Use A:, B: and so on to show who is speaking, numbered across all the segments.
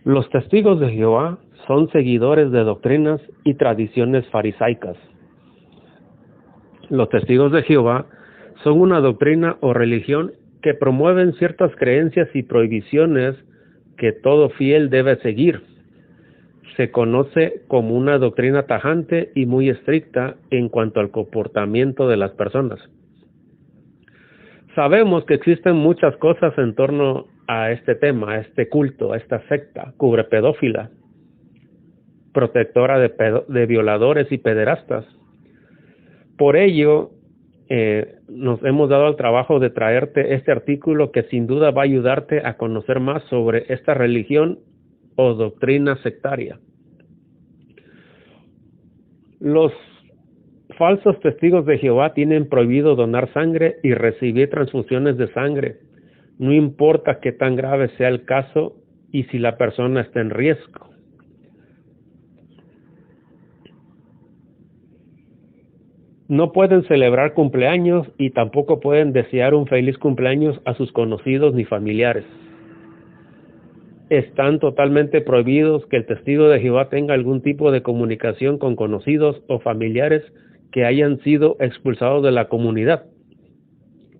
A: Los testigos de Jehová son seguidores de doctrinas y tradiciones farisaicas. Los testigos de Jehová son una doctrina o religión que promueven ciertas creencias y prohibiciones que todo fiel debe seguir. Se conoce como una doctrina tajante y muy estricta en cuanto al comportamiento de las personas. Sabemos que existen muchas cosas en torno a este tema, a este culto, a esta secta cubrepedófila, protectora de violadores y pederastas. Por ello, nos hemos dado el trabajo de traerte este artículo que sin duda va a ayudarte a conocer más sobre esta religión o doctrina sectaria. Los falsos testigos de Jehová tienen prohibido donar sangre y recibir transfusiones de sangre, no importa qué tan grave sea el caso y si la persona está en riesgo. No pueden celebrar cumpleaños y tampoco pueden desear un feliz cumpleaños a sus conocidos ni familiares. Están totalmente prohibidos que el testigo de Jehová tenga algún tipo de comunicación con conocidos o familiares que hayan sido expulsados de la comunidad.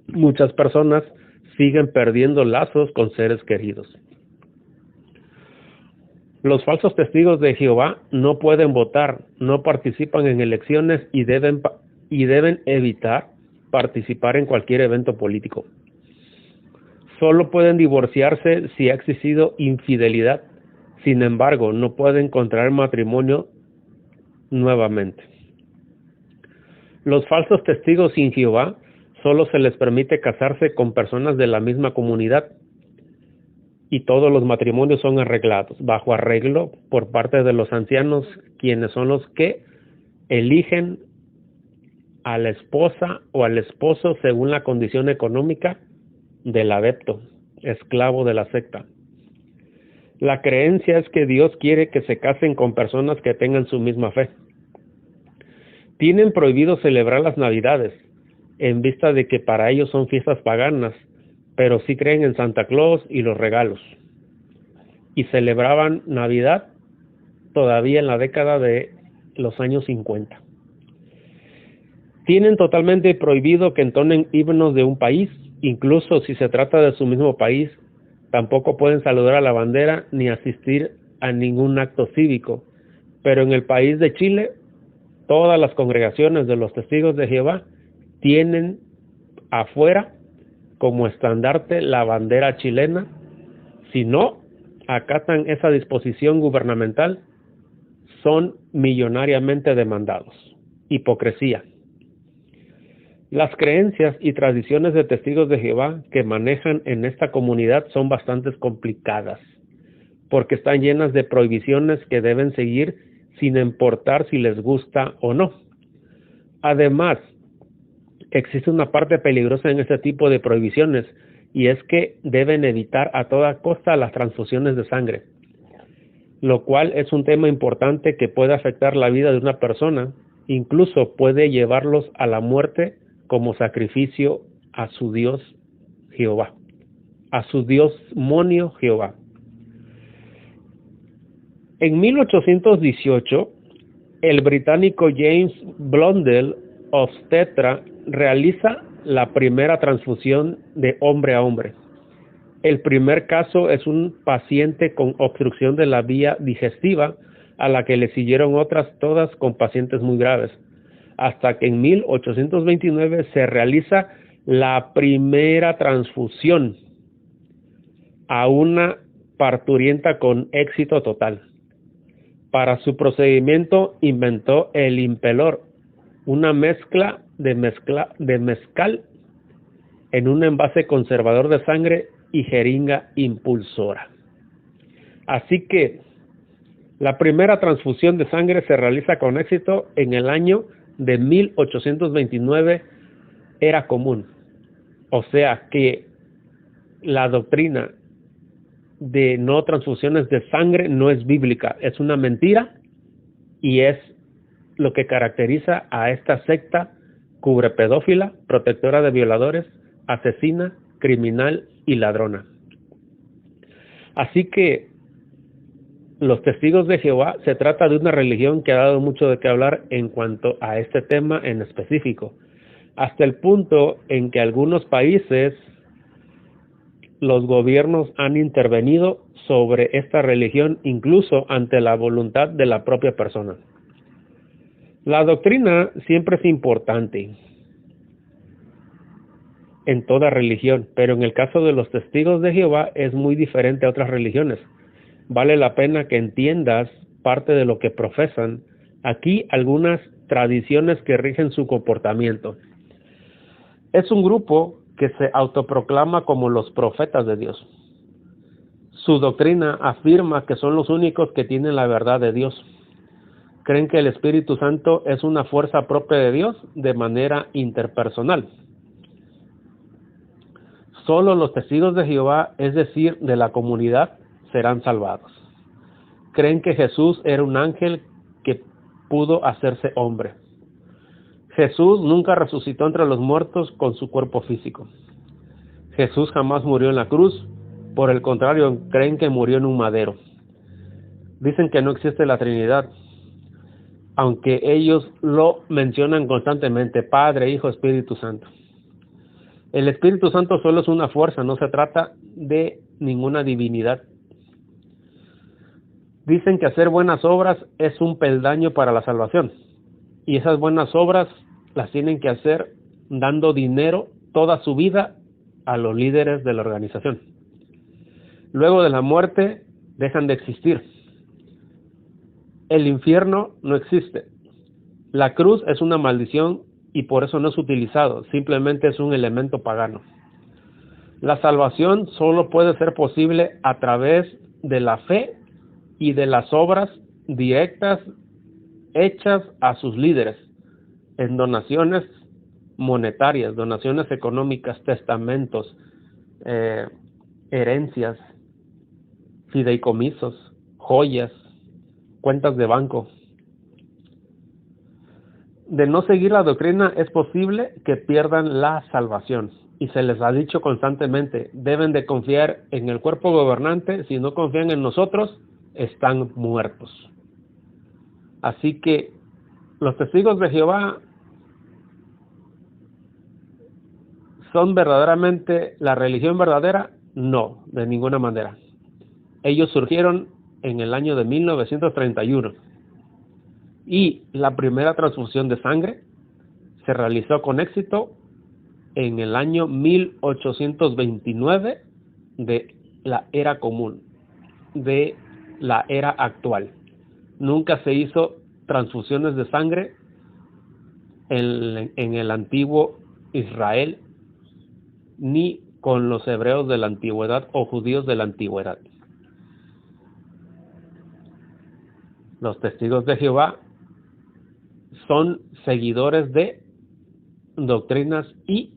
A: Muchas personas siguen perdiendo lazos con seres queridos. Los falsos testigos de Jehová no pueden votar, no participan en elecciones y deben evitar participar en cualquier evento político. Solo pueden divorciarse si ha existido infidelidad. Sin embargo, no pueden contraer matrimonio nuevamente. Los falsos testigos sin Jehová solo se les permite casarse con personas de la misma comunidad y todos los matrimonios son arreglados, bajo arreglo por parte de los ancianos, quienes son los que eligen a la esposa o al esposo según la condición económica del adepto, esclavo de la secta. La creencia es que Dios quiere que se casen con personas que tengan su misma fe. Tienen prohibido celebrar las Navidades, en vista de que para ellos son fiestas paganas, pero sí creen en Santa Claus y los regalos. Y celebraban Navidad todavía en la década de los años 50. Tienen totalmente prohibido que entonen himnos de un país, incluso si se trata de su mismo país. Tampoco pueden saludar a la bandera ni asistir a ningún acto cívico. Pero en el país de Chile, todas las congregaciones de los testigos de Jehová tienen afuera como estandarte la bandera chilena. Si no acatan esa disposición gubernamental, son millonariamente demandados. Hipocresía. Las creencias y tradiciones de testigos de Jehová que manejan en esta comunidad son bastante complicadas, porque están llenas de prohibiciones que deben seguir sin importar si les gusta o no. Además, existe una parte peligrosa en este tipo de prohibiciones, y es que deben evitar a toda costa las transfusiones de sangre, lo cual es un tema importante que puede afectar la vida de una persona, incluso puede llevarlos a la muerte como sacrificio a su Dios Jehová, a su Dios monio Jehová. En 1818, el británico James Blundell, obstetra, realiza la primera transfusión de hombre a hombre. El primer caso es un paciente con obstrucción de la vía digestiva, a la que le siguieron otras, todas con pacientes muy graves, hasta que en 1829 se realiza la primera transfusión a una parturienta con éxito total. Para su procedimiento inventó el impelor, una mezcla de mezcal en un envase conservador de sangre y jeringa impulsora. Así que la primera transfusión de sangre se realiza con éxito en el año de 1829. Era común. O sea que la doctrina de no transfusiones de sangre no es bíblica, es una mentira, y es lo que caracteriza a esta secta cubrepedófila, protectora de violadores, asesina, criminal y ladrona. Así que Los testigos de Jehová se trata de una religión que ha dado mucho de qué hablar en cuanto a este tema en específico, hasta el punto en que algunos países, los gobiernos han intervenido sobre esta religión incluso ante la voluntad de la propia persona. La doctrina siempre es importante en toda religión, pero en el caso de los testigos de Jehová es muy diferente a otras religiones. Vale la pena que entiendas parte de lo que profesan. Aquí algunas tradiciones que rigen su comportamiento. Es un grupo que se autoproclama como los profetas de Dios. Su doctrina afirma que son los únicos que tienen la verdad de Dios. Creen que el Espíritu Santo es una fuerza propia de Dios de manera interpersonal. Solo los testigos de Jehová, es decir, de la comunidad, serán salvados. Creen que Jesús era un ángel que pudo hacerse hombre. Jesús nunca resucitó entre los muertos con su cuerpo físico. Jesús jamás murió en la cruz. Por el contrario, creen que murió en un madero. Dicen que no existe la Trinidad, aunque ellos lo mencionan constantemente: Padre, Hijo, Espíritu Santo. El Espíritu Santo solo es una fuerza, no se trata de ninguna divinidad. Dicen que hacer buenas obras es un peldaño para la salvación, y esas buenas obras las tienen que hacer dando dinero toda su vida a los líderes de la organización. Luego de la muerte dejan de existir. El infierno no existe. La cruz es una maldición y por eso no es utilizado, simplemente es un elemento pagano. La salvación solo puede ser posible a través de la fe y de las obras directas hechas a sus líderes, en donaciones monetarias, donaciones económicas, testamentos, herencias, fideicomisos, joyas, cuentas de banco. De no seguir la doctrina es posible que pierdan la salvación, y se les ha dicho constantemente: deben de confiar en el cuerpo gobernante. Si no confían en nosotros, están muertos. Así que los testigos de Jehová ¿son verdaderamente la religión verdadera? No, de ninguna manera. Ellos surgieron en el año de 1931 y la primera transfusión de sangre se realizó con éxito en el año 1829 de la era común, de la era actual. Nunca se hizo transfusiones de sangre en el antiguo Israel, ni con los hebreos de la antigüedad o judíos de la antigüedad. Los testigos de Jehová son seguidores de doctrinas y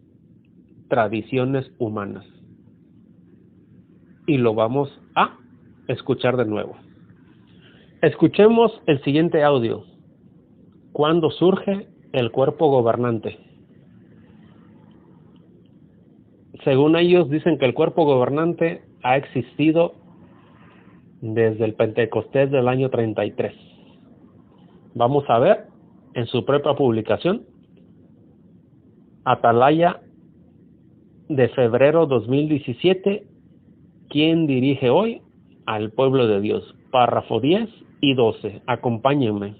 A: tradiciones humanas. Y lo vamos a escuchar de nuevo. Escuchemos el siguiente audio. ¿Cuándo surge el cuerpo gobernante? Según ellos, dicen que el cuerpo gobernante ha existido desde el Pentecostés del año 33. Vamos a ver en su propia publicación, Atalaya de febrero 2017, ¿quién dirige hoy al pueblo de Dios? Párrafo 10 y 12. Acompáñenme.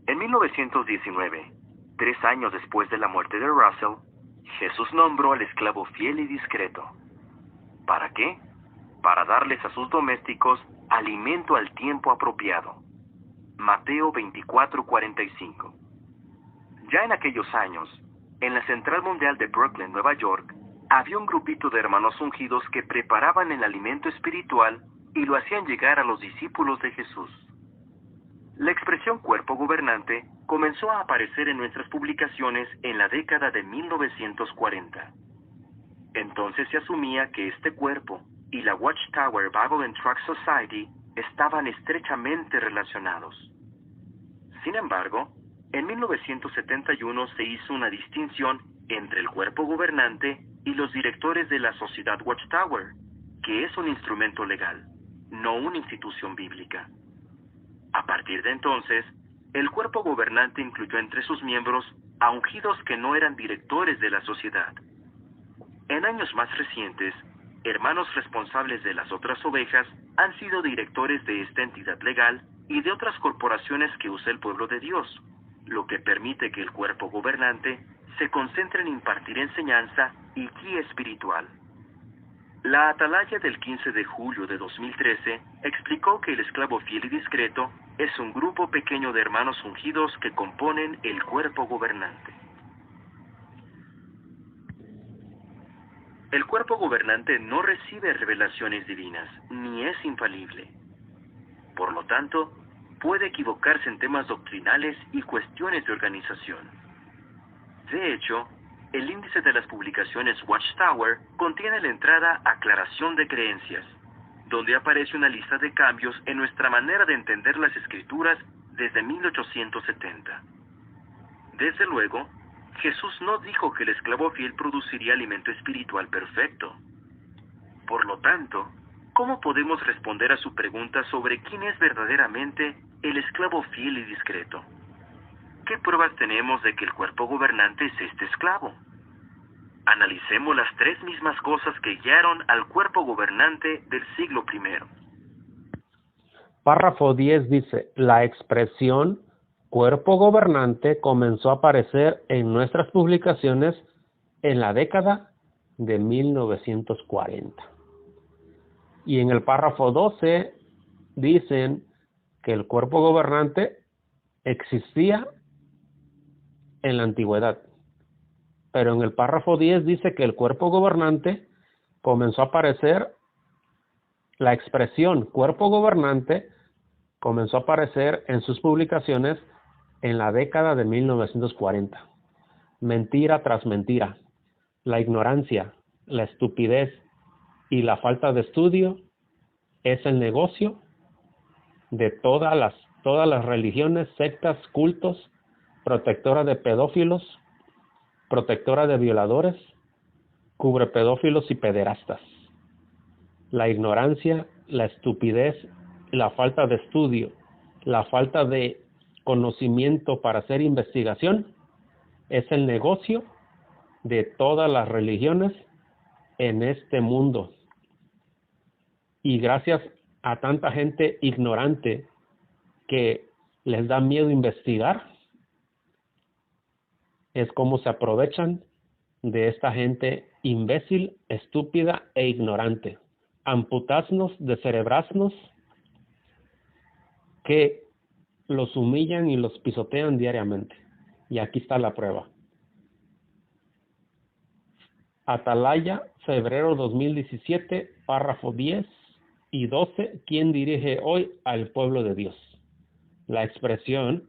B: En 1919, 3 años después de la muerte de Russell, Jesús nombró al esclavo fiel y discreto. ¿Para qué? Para darles a sus domésticos alimento al tiempo apropiado. Mateo 24:45. Ya en aquellos años, en la Central Mundial de Brooklyn, Nueva York, había un grupito de hermanos ungidos que preparaban el alimento espiritual y lo hacían llegar a los discípulos de Jesús. La expresión cuerpo gobernante comenzó a aparecer en nuestras publicaciones en la década de 1940. Entonces se asumía que este cuerpo y la Watchtower Bible and Tract Society estaban estrechamente relacionados. Sin embargo, en 1971 se hizo una distinción entre el cuerpo gobernante y los directores de la sociedad Watchtower, que es un instrumento legal. no una institución bíblica. A partir de entonces, el cuerpo gobernante incluyó entre sus miembros a ungidos que no eran directores de la sociedad. En años más recientes, hermanos responsables de las otras ovejas han sido directores de esta entidad legal y de otras corporaciones que usa el pueblo de Dios, lo que permite que el cuerpo gobernante se concentre en impartir enseñanza y guía espiritual. La atalaya del 15 de julio de 2013 explicó que el esclavo fiel y discreto es un grupo pequeño de hermanos ungidos que componen el cuerpo gobernante. El cuerpo gobernante no recibe revelaciones divinas, ni es infalible. Por lo tanto, puede equivocarse en temas doctrinales y cuestiones de organización. De hecho, el índice de las publicaciones Watchtower contiene la entrada Aclaración de Creencias, donde aparece una lista de cambios en nuestra manera de entender las Escrituras desde 1870. Desde luego, Jesús no dijo que el esclavo fiel produciría alimento espiritual perfecto. Por lo tanto, ¿cómo podemos responder a su pregunta sobre quién es verdaderamente el esclavo fiel y discreto? ¿Qué pruebas tenemos de que el cuerpo gobernante es este esclavo? Analicemos las tres mismas cosas que guiaron al cuerpo gobernante del siglo I.
A: Párrafo 10 dice, la expresión cuerpo gobernante comenzó a aparecer en nuestras publicaciones en la década de 1940. Y en el párrafo 12 dicen que el cuerpo gobernante existía en la antigüedad. Pero en el párrafo 10 dice que el cuerpo gobernante comenzó a aparecer, la expresión cuerpo gobernante comenzó a aparecer en sus publicaciones en la década de 1940. Mentira tras mentira, la ignorancia, la estupidez y la falta de estudio es el negocio de todas las religiones, sectas, cultos, protectora de pedófilos, protectora de violadores, cubre pedófilos y pederastas. La ignorancia, la estupidez, la falta de estudio, la falta de conocimiento para hacer investigación es el negocio de todas las religiones en este mundo. Y gracias a tanta gente ignorante que les da miedo investigar, es como se aprovechan de esta gente imbécil, estúpida e ignorante. Amputasnos, descerebrasnos, que los humillan y los pisotean diariamente. Y aquí está la prueba. Atalaya, febrero 2017, párrafo 10 y 12. ¿Quién dirige hoy al pueblo de Dios? La expresión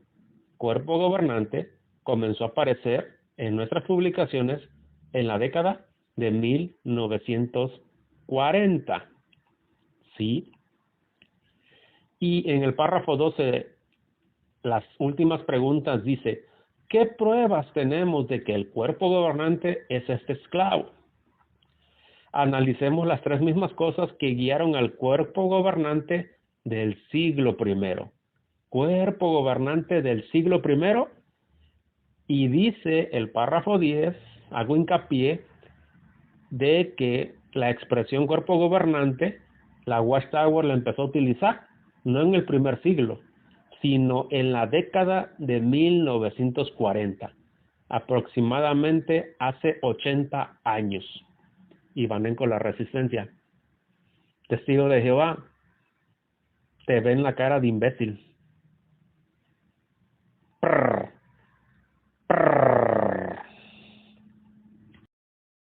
A: cuerpo gobernante comenzó a aparecer en nuestras publicaciones en la década de 1940. ¿Sí? Y en el párrafo 12, las últimas preguntas dice, ¿qué pruebas tenemos de que el cuerpo gobernante es este esclavo? Analicemos las tres mismas cosas que guiaron al cuerpo gobernante del siglo I. Cuerpo gobernante del siglo I. Y dice el párrafo 10, hago hincapié, de que la expresión cuerpo gobernante, la Watchtower la empezó a utilizar, no en el primer siglo, sino en la década de 1940, aproximadamente hace 80 años. Y van con la resistencia. Testigo de Jehová, te ven la cara de imbécil. Prrr.